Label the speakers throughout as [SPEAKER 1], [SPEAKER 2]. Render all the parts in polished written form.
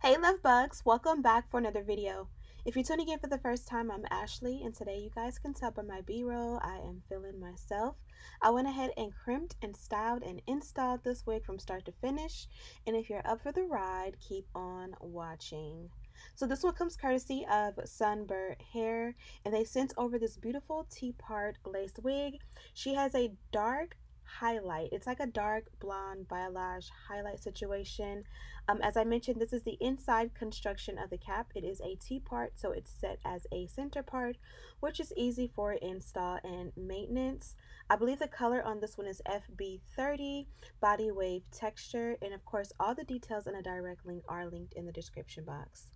[SPEAKER 1] Hey love bugs, welcome back for another video. If you're tuning in for the first time, I'm Ashley, and today you guys can tell by my b-roll I am feeling myself. I went ahead and crimped and styled and installed this wig from start to finish, and if you're up for the ride, keep on watching. So this one comes courtesy of Sunber hair, and they sent over this beautiful T-part lace wig. She has a dark highlight. It's like a dark blonde balayage highlight situation. As I mentioned, this is the inside construction of the cap. It is a T-part, so it's set as a center part, which is easy for install and maintenance. I believe the color on this one is FB30, body wave texture, and of course all the details and a direct link are linked in the description box.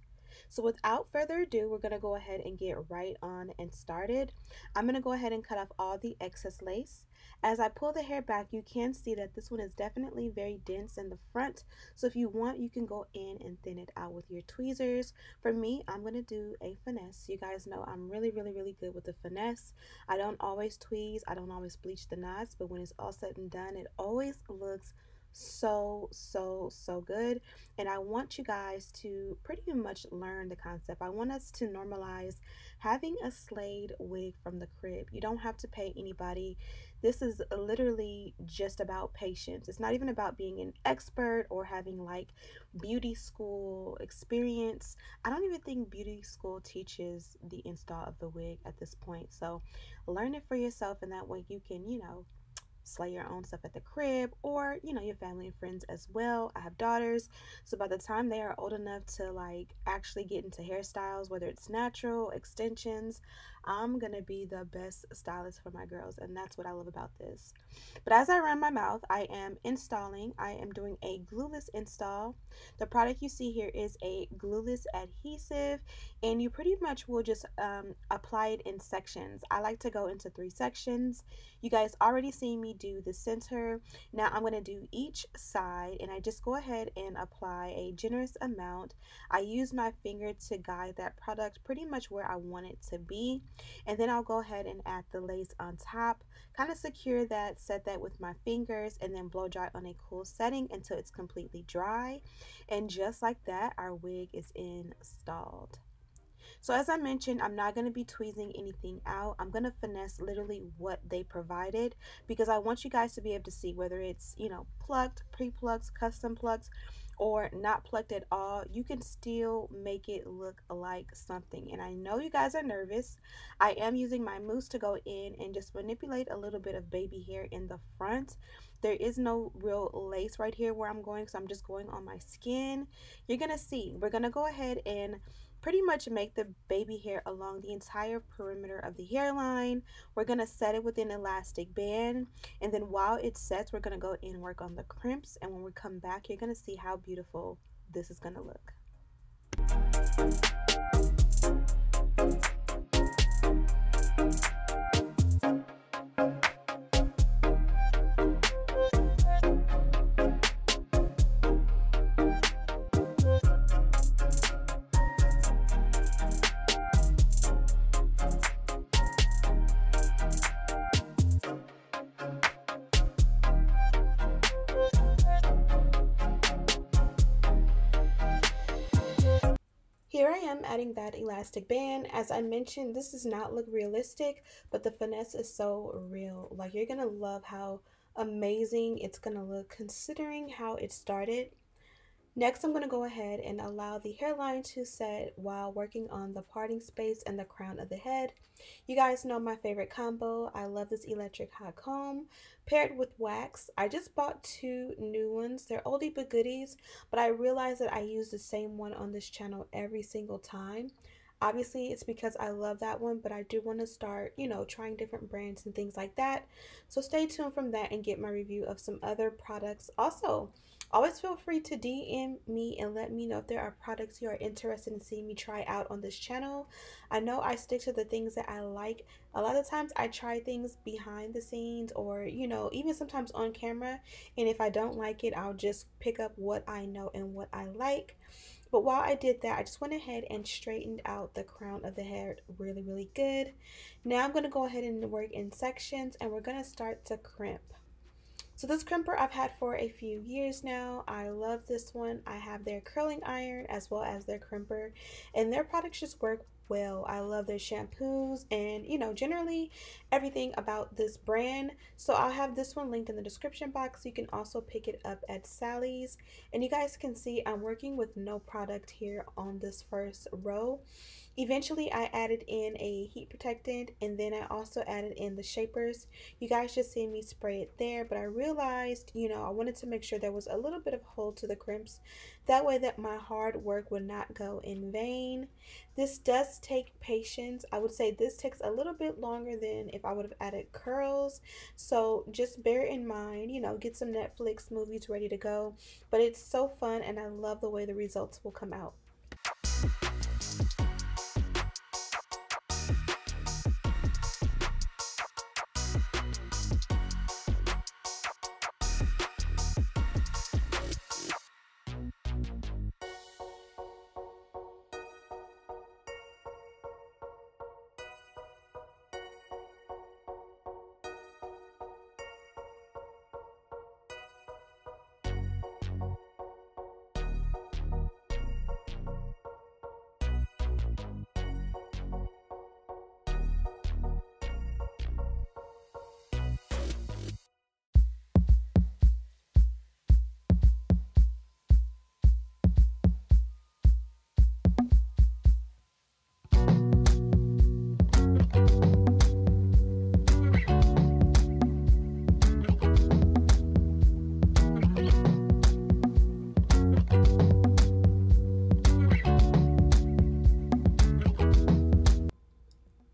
[SPEAKER 1] So without further ado, we're going to go ahead and get right on and started. I'm going to go ahead and cut off all the excess lace. As I pull the hair back, you can see that this one is definitely very dense in the front. So if you want, you can go in and thin it out with your tweezers. For me, I'm going to do a finesse. You guys know I'm really good with the finesse. I don't always tweeze. I don't always bleach the knots, but when it's all said and done, it always looks so good. And I want you guys to pretty much learn the concept. I want us to normalize having a slayed wig from the crib. You don't have to pay anybody. This is literally just about patience. It's not even about being an expert or having like beauty school experience. I don't even think beauty school teaches the install of the wig at this point. So learn it for yourself, and that way you can, slay your own stuff at the crib, or your family and friends as well. I have daughters, so by the time they are old enough to like actually get into hairstyles, whether it's natural extensions, I'm gonna be the best stylist for my girls, and that's what I love about this. But as I run my mouth, I am installing. I am doing a glueless install. The product you see here is a glueless adhesive, and you pretty much will just apply it in sections. I like to go into 3 sections. You guys already seen me do the center. Now I'm going to do each side, and I just go ahead and apply a generous amount. I use my finger to guide that product pretty much where I want it to be, and then I'll go ahead and add the lace on top, kind of secure that, set that with my fingers, and then blow dry on a cool setting until it's completely dry. And just like that, our wig is installed. So as I mentioned, I'm not going to be tweezing anything out. I'm going to finesse literally what they provided, because I want you guys to be able to see whether it's, plucked, pre-plucked, custom plucked, or not plucked at all. You can still make it look like something. And I know you guys are nervous. I am using my mousse to go in and just manipulate a little bit of baby hair in the front. There is no real lace right here where I'm going, so I'm just going on my skin. You're going to see. We're going to go ahead and pretty much make the baby hair along the entire perimeter of the hairline. We're going to set it with an elastic band, and then while it sets, we're going to go in and work on the crimps, and when we come back, you're going to see how beautiful this is going to look. Here I am adding that elastic band. As I mentioned, this does not look realistic, but the finesse is so real. Like, you're gonna love how amazing it's gonna look considering how it started. Next, I'm going to go ahead and allow the hairline to set while working on the parting space and the crown of the head. You guys know my favorite combo. I love this electric hot comb paired with wax. I just bought 2 new ones. They're oldie but goodies, but I realized that I use the same one on this channel every single time. Obviously, it's because I love that one, but I do want to start, trying different brands and things like that. So stay tuned from that and get my review of some other products. Also, always feel free to DM me and let me know if there are products you are interested in seeing me try out on this channel. I know I stick to the things that I like. A lot of times I try things behind the scenes, or, even sometimes on camera. And if I don't like it, I'll just pick up what I know and what I like. But while I did that, I just went ahead and straightened out the crown of the hair really good. Now I'm going to go ahead and work in sections, and we're going to start to crimp. So this crimper I've had for a few years now. I love this one. I have their curling iron as well as their crimper, and their products just work well. I love their shampoos and, you know, generally everything about this brand. So I'll have this one linked in the description box. You can also pick it up at Sally's, and you guys can see I'm working with no product here on this first row. Eventually I added in a heat protectant, and then I also added in the shapers. You guys just see me spray it there, but I realized, you know, I wanted to make sure there was a little bit of hold to the crimps, that way that my hard work would not go in vain. This does take patience. I would say this takes a little bit longer than if I would have added curls, so just bear in mind, you know, get some Netflix movies ready to go. But it's so fun, and I love the way the results will come out.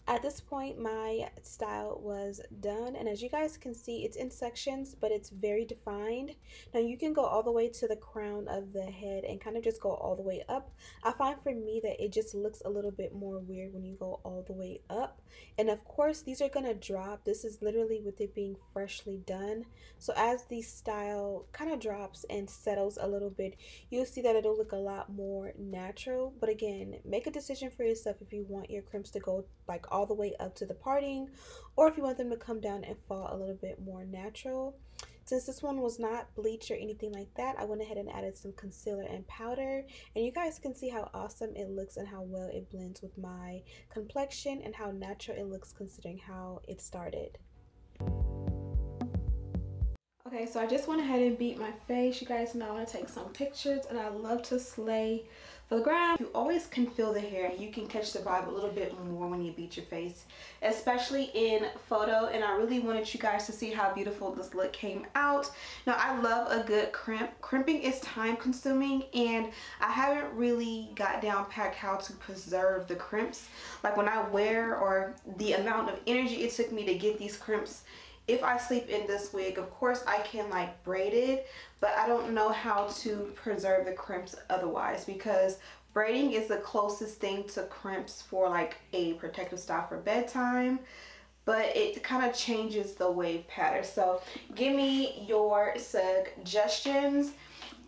[SPEAKER 1] At this point, my style was done, and as you guys can see, it's in sections, but it's very defined. Now you can go all the way to the crown of the head and kind of just go all the way up. I find for me that it just looks a little bit more weird when you go all the way up. And of course, these are gonna drop. This is literally with it being freshly done. So as the style kind of drops and settles a little bit, you'll see that it'll look a lot more natural. But again, make a decision for yourself if you want your crimps to go like all the way up to the parting, or if you want them to come down and fall a little bit more natural. Since this one was not bleached or anything like that, I went ahead and added some concealer and powder, and you guys can see how awesome it looks and how well it blends with my complexion and how natural it looks considering how it started. Okay, so I just went ahead and beat my face. You guys know I want to take some pictures, and I love to slay for the gram. You always can feel the hair, and you can catch the vibe a little bit more when you beat your face, especially in photo. And I really wanted you guys to see how beautiful this look came out. Now, I love a good crimp. Crimping is time consuming, and I haven't really got down pat how to preserve the crimps. Like when I wear, or the amount of energy it took me to get these crimps. If I sleep in this wig, of course I can like braid it, but I don't know how to preserve the crimps otherwise, because braiding is the closest thing to crimps for like a protective style for bedtime, but it kind of changes the wave pattern. So give me your suggestions.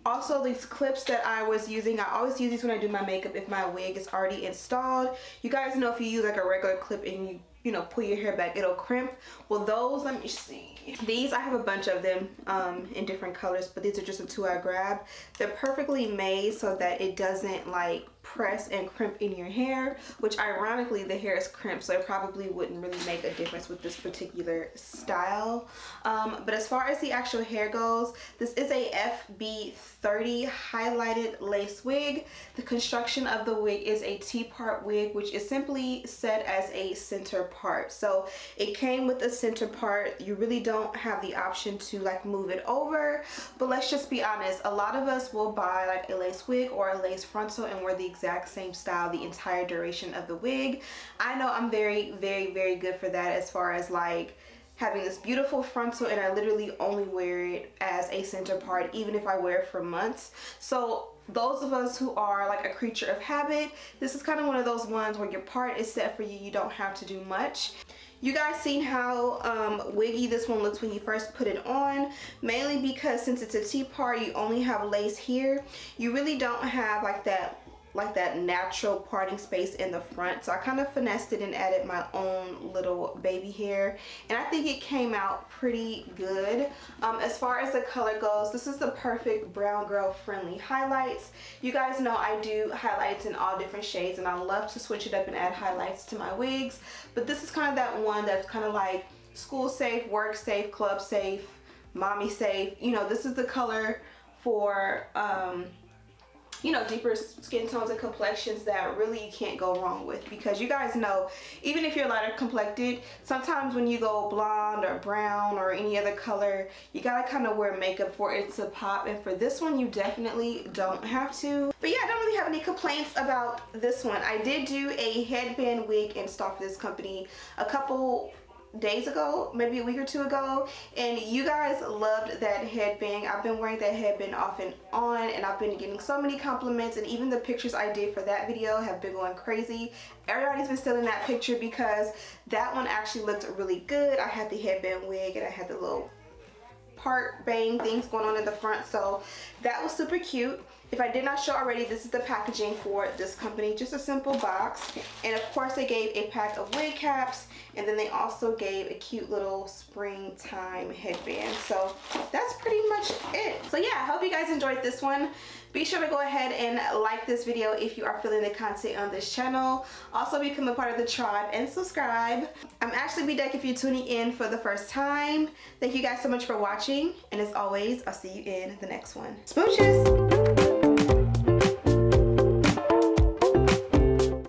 [SPEAKER 1] Also, these clips that I was using, I always use these when I do my makeup if my wig is already installed. You guys know if you use like a regular clip and you know, pull your hair back, it'll crimp. Well, those, let me see. These, I have a bunch of them in different colors, but these are just the two I grabbed. They're perfectly made so that it doesn't like press and crimp in your hair, which ironically the hair is crimped, so it probably wouldn't really make a difference with this particular style. But as far as the actual hair goes, this is a FB30 highlighted lace wig. The construction of the wig is a T-part wig, which is simply set as a center part. So it came with a center part. You really don't have the option to like move it over, but let's just be honest, a lot of us will buy like a lace wig or a lace frontal and wear the exact same style the entire duration of the wig. I know I'm very good for that, as far as like having this beautiful frontal, and I literally only wear it as a center part even if I wear it for months. So those of us who are like a creature of habit, this is kind of one of those ones where your part is set for you, you don't have to do much. You guys seen how wiggy this one looks when you first put it on, mainly because since it's a T-part, you only have lace here. You really don't have like that like that natural parting space in the front. So I kind of finessed it and added my own little baby hair, and I think it came out pretty good. As far as the color goes, this is the perfect brown girl friendly highlights. You guys know I do highlights in all different shades, and I love to switch it up and add highlights to my wigs, but this is kind of that one that's kind of like school safe, work safe, club safe, mommy safe. You know, this is the color for you know, deeper skin tones and complexions that really you can't go wrong with, because you guys know, even if you're lighter complected, sometimes when you go blonde or brown or any other color, you gotta kind of wear makeup for it to pop, and for this one you definitely don't have to. But yeah, I don't really have any complaints about this one. I did do a headband wig install for this company a couple days ago, maybe a week or two ago, and you guys loved that headband. I've been wearing that headband off and on, and I've been getting so many compliments, and even the pictures I did for that video have been going crazy. Everybody's been stealing that picture because that one actually looked really good. I had the headband wig and I had the little part bang things going on in the front, so that was super cute. If I did not show already, this is the packaging for this company, just a simple box, and of course they gave a pack of wig caps, and then they also gave a cute little springtime headband. So that's pretty much it. So yeah, I hope you guys enjoyed this one. Be sure to go ahead and like this video if you are feeling the content on this channel. Also become a part of the tribe and subscribe. I'm Ashley Bedeck if you're tuning in for the first time. Thank you guys so much for watching, and as always, I'll see you in the next one. Smooches!